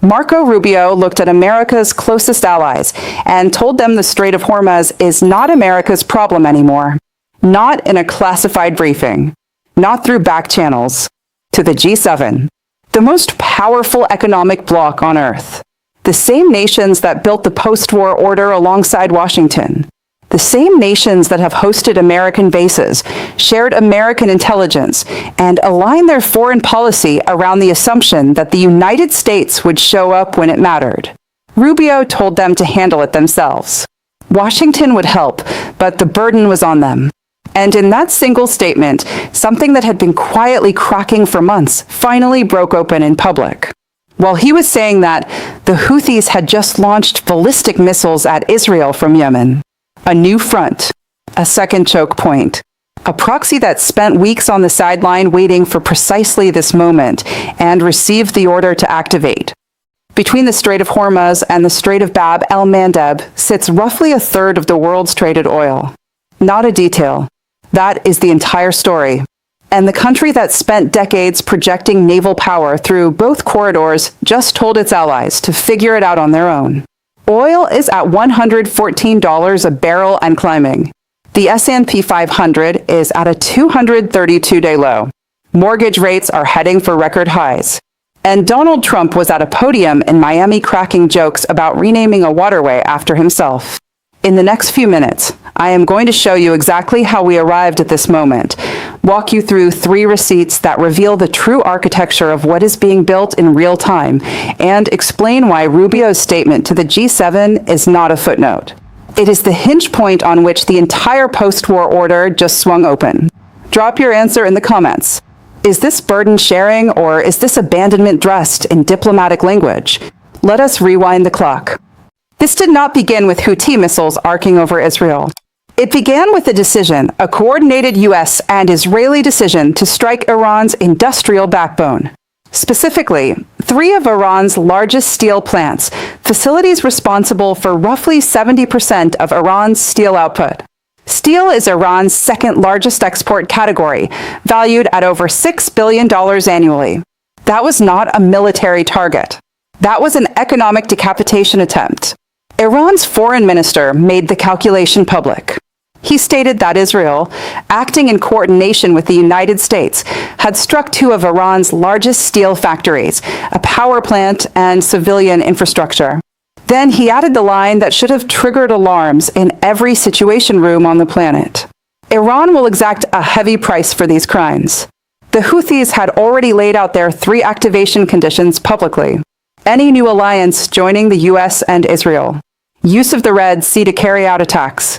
Marco Rubio looked at America's closest allies and told them the Strait of Hormuz is not America's problem anymore. Not in a classified briefing. Not through back channels. To the G7, the most powerful economic bloc on Earth. The same nations that built the post-war order alongside Washington. The same nations that have hosted American bases, shared American intelligence, and aligned their foreign policy around the assumption that the United States would show up when it mattered. Rubio told them to handle it themselves. Washington would help, but the burden was on them. And in that single statement, something that had been quietly cracking for months finally broke open in public. While he was saying that, the Houthis had just launched ballistic missiles at Israel from Yemen. A new front, a second choke point, a proxy that spent weeks on the sideline waiting for precisely this moment and received the order to activate. Between the Strait of Hormuz and the Strait of Bab el-Mandeb sits roughly a third of the world's traded oil. Not a detail. That is the entire story. And the country that spent decades projecting naval power through both corridors just told its allies to figure it out on their own. Oil is at $114 a barrel and climbing. The S&P 500 is at a 232-day low. Mortgage rates are heading for record highs. And Donald Trump was at a podium in Miami cracking jokes about renaming a waterway after himself. In the next few minutes, I am going to show you exactly how we arrived at this moment, walk you through 3 receipts that reveal the true architecture of what is being built in real time, and explain why Rubio's statement to the G7 is not a footnote. It is the hinge point on which the entire post-war order just swung open. Drop your answer in the comments. Is this burden sharing, or is this abandonment dressed in diplomatic language? Let us rewind the clock. This did not begin with Houthi missiles arcing over Israel. It began with a decision, a coordinated U.S. and Israeli decision to strike Iran's industrial backbone. Specifically, 3 of Iran's largest steel plants, facilities responsible for roughly 70% of Iran's steel output. Steel is Iran's second largest export category, valued at over $6 billion annually. That was not a military target. That was an economic decapitation attempt. Iran's foreign minister made the calculation public. He stated that Israel, acting in coordination with the United States, had struck 2 of Iran's largest steel factories, a power plant, and civilian infrastructure. Then he added the line that should have triggered alarms in every situation room on the planet. Iran will exact a heavy price for these crimes. The Houthis had already laid out their 3 activation conditions publicly. Any new alliance joining the U.S. and Israel. Use of the Red Sea to carry out attacks.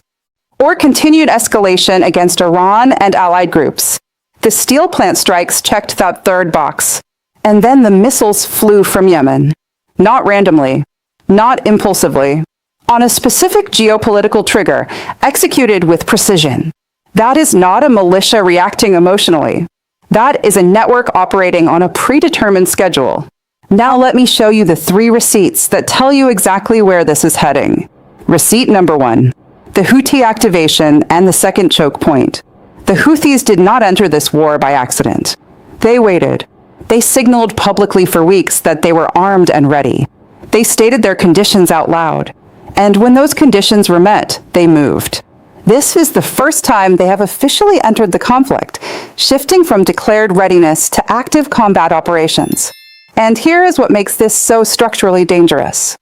Or continued escalation against Iran and allied groups. The steel plant strikes checked that 3rd box. And then the missiles flew from Yemen. Not randomly. Not impulsively. On a specific geopolitical trigger, executed with precision. That is not a militia reacting emotionally. That is a network operating on a predetermined schedule. Now let me show you the 3 receipts that tell you exactly where this is heading. Receipt number 1. The Houthi activation and the second choke point. The Houthis did not enter this war by accident. They waited. They signaled publicly for weeks that they were armed and ready. They stated their conditions out loud. And when those conditions were met, they moved. This is the first time they have officially entered the conflict, shifting from declared readiness to active combat operations. And here is what makes this so structurally dangerous.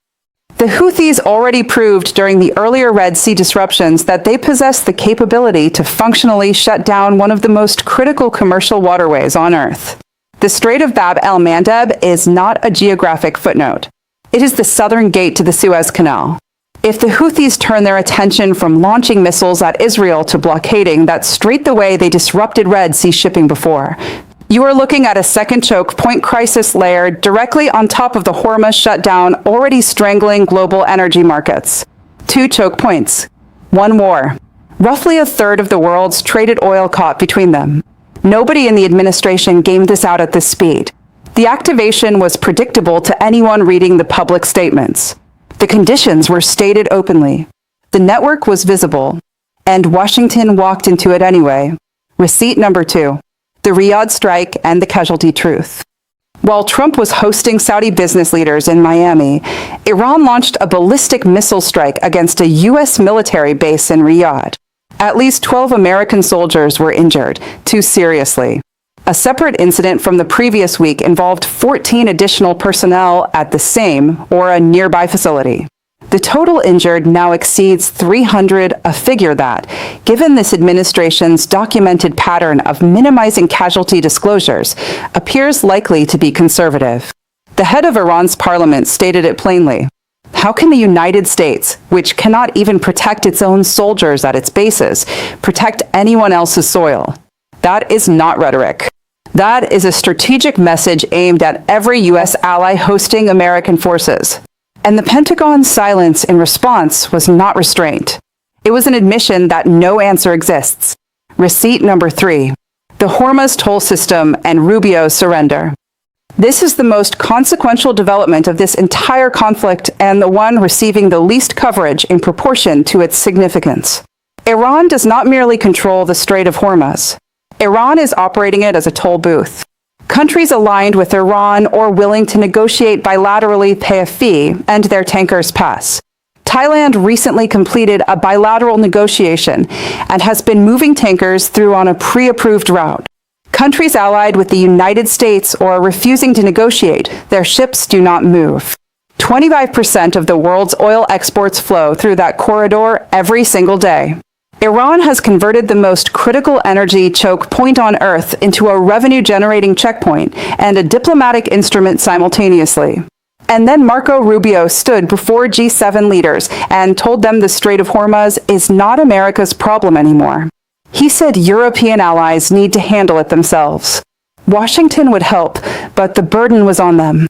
The Houthis already proved during the earlier Red Sea disruptions that they possess the capability to functionally shut down one of the most critical commercial waterways on Earth. The Strait of Bab el-Mandeb is not a geographic footnote. It is the southern gate to the Suez Canal. If the Houthis turn their attention from launching missiles at Israel to blockading that strait the way they disrupted Red Sea shipping before, you are looking at a second choke point crisis layered directly on top of the Hormuz shutdown already strangling global energy markets. 2 choke points. 1 war. Roughly a third of the world's traded oil caught between them. Nobody in the administration gamed this out at this speed. The activation was predictable to anyone reading the public statements. The conditions were stated openly. The network was visible. And Washington walked into it anyway. Receipt number 2. The Riyadh strike and the casualty truth. While Trump was hosting Saudi business leaders in Miami, Iran launched a ballistic missile strike against a U.S. military base in Riyadh. At least 12 American soldiers were injured, 2 seriously. A separate incident from the previous week involved 14 additional personnel at the same or a nearby facility. The total injured now exceeds 300, a figure that, given this administration's documented pattern of minimizing casualty disclosures, appears likely to be conservative. The head of Iran's parliament stated it plainly. How can the United States, which cannot even protect its own soldiers at its bases, protect anyone else's soil? That is not rhetoric. That is a strategic message aimed at every U.S. ally hosting American forces. And the Pentagon's silence in response was not restraint. It was an admission that no answer exists. Receipt number 3. The Hormuz toll system and Rubio's surrender. This is the most consequential development of this entire conflict and the one receiving the least coverage in proportion to its significance. Iran does not merely control the Strait of Hormuz. Iran is operating it as a toll booth. Countries aligned with Iran or willing to negotiate bilaterally pay a fee, and their tankers pass. Thailand recently completed a bilateral negotiation and has been moving tankers through on a pre-approved route. Countries allied with the United States or refusing to negotiate, their ships do not move. 25% of the world's oil exports flow through that corridor every single day. Iran has converted the most critical energy choke point on Earth into a revenue-generating checkpoint and a diplomatic instrument simultaneously. And then Marco Rubio stood before G7 leaders and told them the Strait of Hormuz is not America's problem anymore. He said European allies need to handle it themselves. Washington would help, but the burden was on them.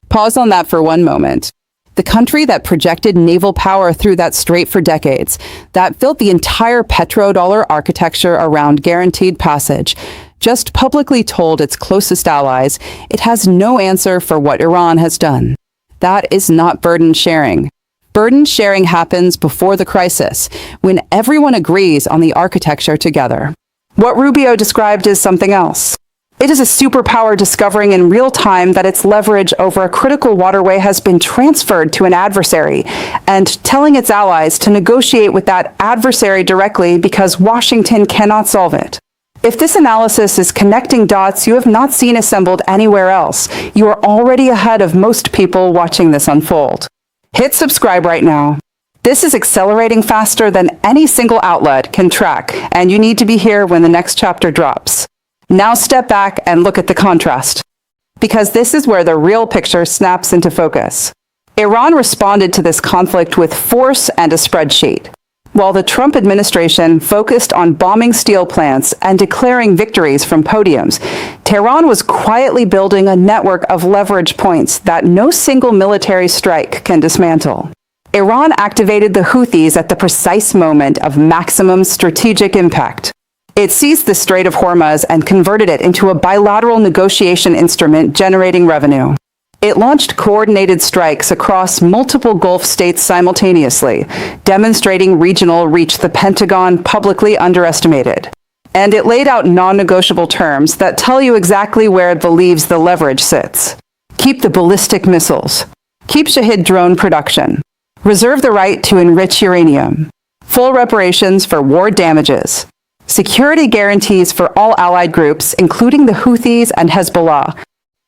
Pause on that for one moment. The country that projected naval power through that strait for decades, that built the entire petrodollar architecture around guaranteed passage, just publicly told its closest allies it has no answer for what Iran has done. That is not burden sharing. Burden sharing happens before the crisis, when everyone agrees on the architecture together. What Rubio described is something else. It is a superpower discovering in real time that its leverage over a critical waterway has been transferred to an adversary, and telling its allies to negotiate with that adversary directly because Washington cannot solve it. If this analysis is connecting dots you have not seen assembled anywhere else, you are already ahead of most people watching this unfold. Hit subscribe right now. This is accelerating faster than any single outlet can track, and you need to be here when the next chapter drops. Now step back and look at the contrast, because this is where the real picture snaps into focus. Iran responded to this conflict with force and a spreadsheet. While the Trump administration focused on bombing steel plants and declaring victories from podiums, Tehran was quietly building a network of leverage points that no single military strike can dismantle. Iran activated the Houthis at the precise moment of maximum strategic impact. It seized the Strait of Hormuz and converted it into a bilateral negotiation instrument generating revenue. It launched coordinated strikes across multiple Gulf states simultaneously, demonstrating regional reach the Pentagon publicly underestimated. And it laid out non-negotiable terms that tell you exactly where it believes the leverage sits. Keep the ballistic missiles. Keep Shahid drone production. Reserve the right to enrich uranium. Full reparations for war damages. Security guarantees for all allied groups, including the Houthis and Hezbollah.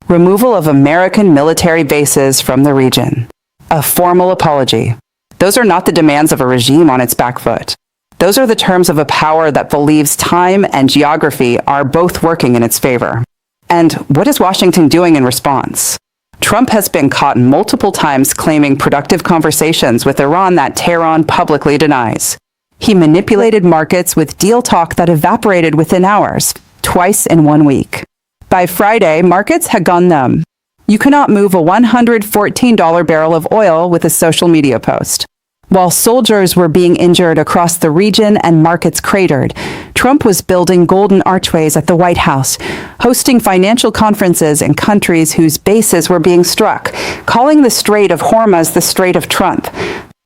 Removal of American military bases from the region. A formal apology. Those are not the demands of a regime on its back foot. Those are the terms of a power that believes time and geography are both working in its favor. And what is Washington doing in response? Trump has been caught multiple times claiming productive conversations with Iran that Tehran publicly denies. He manipulated markets with deal talk that evaporated within hours, twice in 1 week. By Friday, markets had gone numb. You cannot move a $114 barrel of oil with a social media post. While soldiers were being injured across the region and markets cratered, Trump was building golden archways at the White House, hosting financial conferences in countries whose bases were being struck, calling the Strait of Hormuz the Strait of Trump.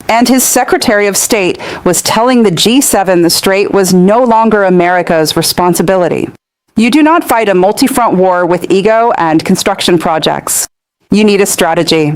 And his Secretary of State was telling the G7 the Strait was no longer America's responsibility. You do not fight a multi-front war with ego and construction projects. You need a strategy.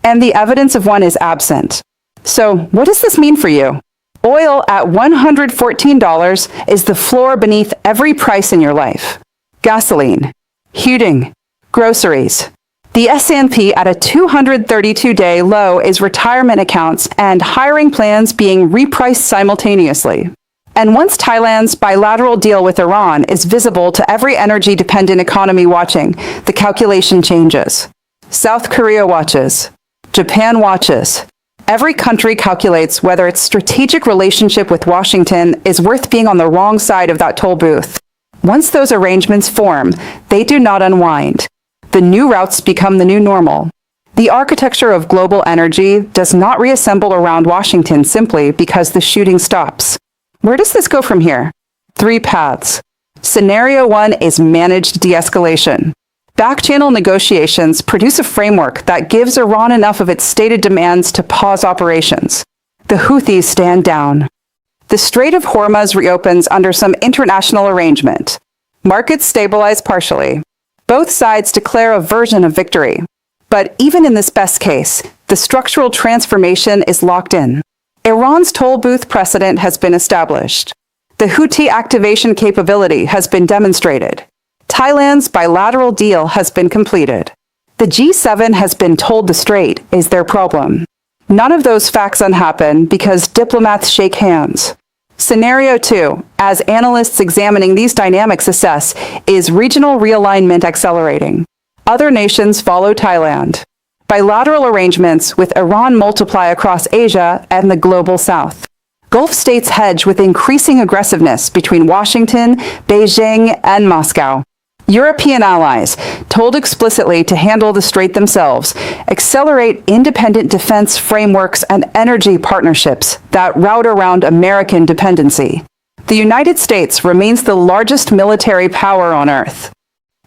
And the evidence of one is absent. So, what does this mean for you? Oil at $114 is the floor beneath every price in your life. Gasoline, heating, groceries. The S&P at a 232-day low is retirement accounts and hiring plans being repriced simultaneously. And once Thailand's bilateral deal with Iran is visible to every energy-dependent economy watching, the calculation changes. South Korea watches. Japan watches. Every country calculates whether its strategic relationship with Washington is worth being on the wrong side of that toll booth. Once those arrangements form, they do not unwind. The new routes become the new normal. The architecture of global energy does not reassemble around Washington simply because the shooting stops. Where does this go from here? 3 paths. Scenario 1 is managed de-escalation. Back-channel negotiations produce a framework that gives Iran enough of its stated demands to pause operations. The Houthis stand down. The Strait of Hormuz reopens under some international arrangement. Markets stabilize partially. Both sides declare a version of victory. But even in this best case, the structural transformation is locked in. Iran's toll booth precedent has been established. The Houthi activation capability has been demonstrated. Thailand's bilateral deal has been completed. The G7 has been told the Strait is their problem. None of those facts unhappen because diplomats shake hands. Scenario 2, as analysts examining these dynamics assess, is regional realignment accelerating. Other nations follow Thailand. Bilateral arrangements with Iran multiply across Asia and the global south. Gulf states hedge with increasing aggressiveness between Washington, Beijing, and Moscow. European allies, told explicitly to handle the Strait themselves, accelerate independent defense frameworks and energy partnerships that route around American dependency. The United States remains the largest military power on Earth.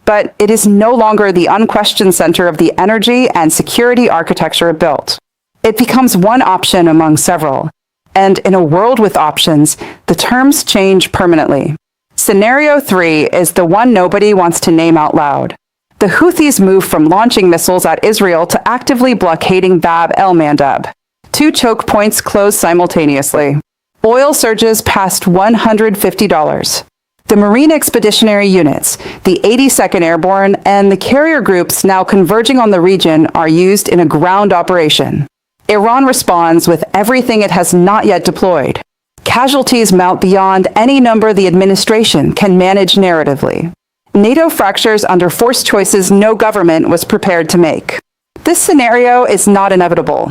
But it is no longer the unquestioned center of the energy and security architecture it built. It becomes one option among several. And in a world with options, the terms change permanently. Scenario 3 is the one nobody wants to name out loud. The Houthis move from launching missiles at Israel to actively blockading Bab el-Mandeb. 2 choke points close simultaneously. Oil surges past $150. The Marine Expeditionary Units, the 82nd Airborne, and the carrier groups now converging on the region are used in a ground operation. Iran responds with everything it has not yet deployed. Casualties mount beyond any number the administration can manage narratively. NATO fractures under forced choices no government was prepared to make. This scenario is not inevitable.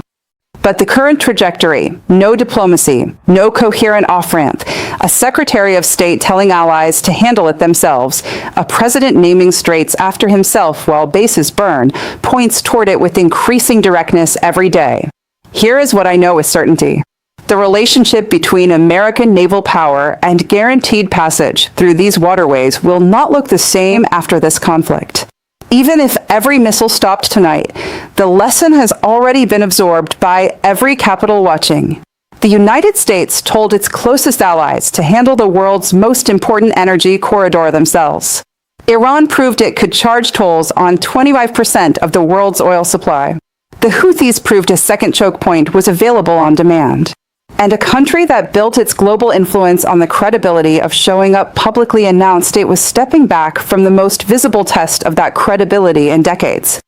But the current trajectory, no diplomacy, no coherent off-ramp, a Secretary of State telling allies to handle it themselves, a president naming straits after himself while bases burn, points toward it with increasing directness every day. Here is what I know with certainty. The relationship between American naval power and guaranteed passage through these waterways will not look the same after this conflict. Even if every missile stopped tonight, the lesson has already been absorbed by every capital watching. The United States told its closest allies to handle the world's most important energy corridor themselves. Iran proved it could charge tolls on 25% of the world's oil supply. The Houthis proved a second choke point was available on demand. And a country that built its global influence on the credibility of showing up publicly announced it was stepping back from the most visible test of that credibility in decades.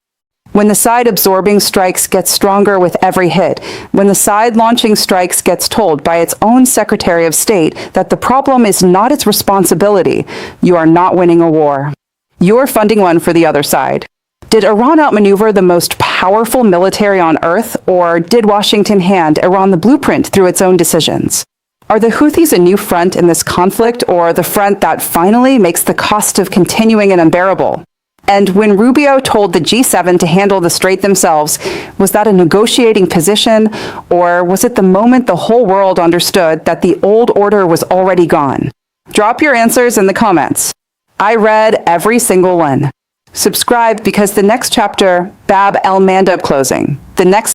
When the side absorbing strikes gets stronger with every hit, when the side launching strikes gets told by its own Secretary of State that the problem is not its responsibility, you are not winning a war. You are funding one for the other side. Did Iran outmaneuver the most powerful military on Earth, or did Washington hand Iran the blueprint through its own decisions? Are the Houthis a new front in this conflict, or the front that finally makes the cost of continuing it unbearable? And when Rubio told the G7 to handle the Strait themselves, was that a negotiating position, or was it the moment the whole world understood that the old order was already gone? Drop your answers in the comments. I read every single one. Subscribe because the next chapter, Bab el-Mandeb closing, the next